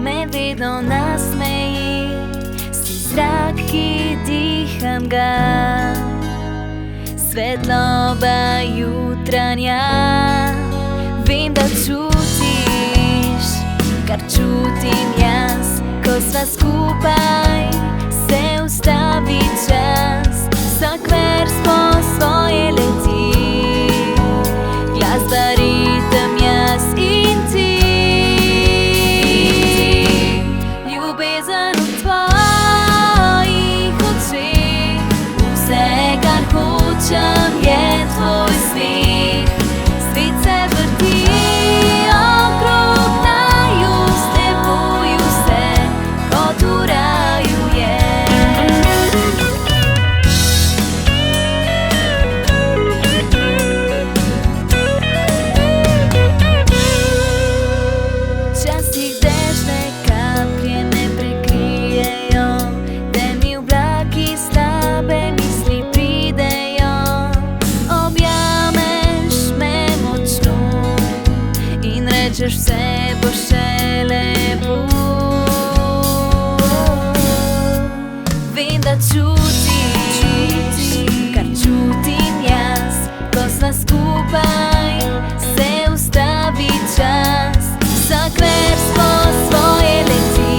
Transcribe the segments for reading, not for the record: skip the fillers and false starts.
me vedno nasmeji, si zrak, ki diham ga, svetloba jutranja. Vem, da čutiš, kar čutim jaz, ko sva skupaj, se ustavi čas, vsak vers po svoje leti, glasba, ritem, jaz in ti. Ljubezen v tvojih očeh, vse, kar hočem, je tvoj smeh. Svet se vrti okrog naju, s teboj vse kot v raju je. Včasih dežne kaplje me prekrijejo, temni oblaki, slabe misli pridejo. Objameš me močno in rečeš, vse bo še lepo. Vem, da čutiš, kar čutim jaz, ko sva skupaj, se ustavi čas, vsak vers po svoje leti,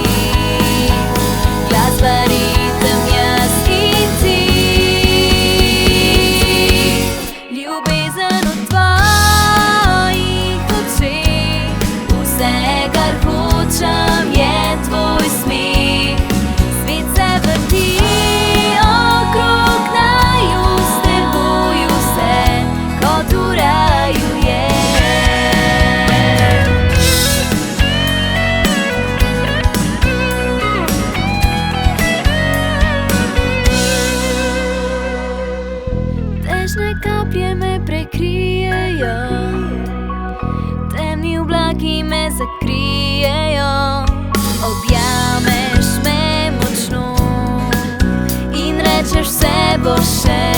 glasba, ritem, jaz in ti. Ljubezen v tvojih očeh, vse, kar hočem, je tvoj smeh. Svet se vrti okrog naju, s teboj vse kot v raju je. Dežne kaplje me prekrijejo, temni oblaki me zakrijejo. Objameš me močno in rečeš, vse bo še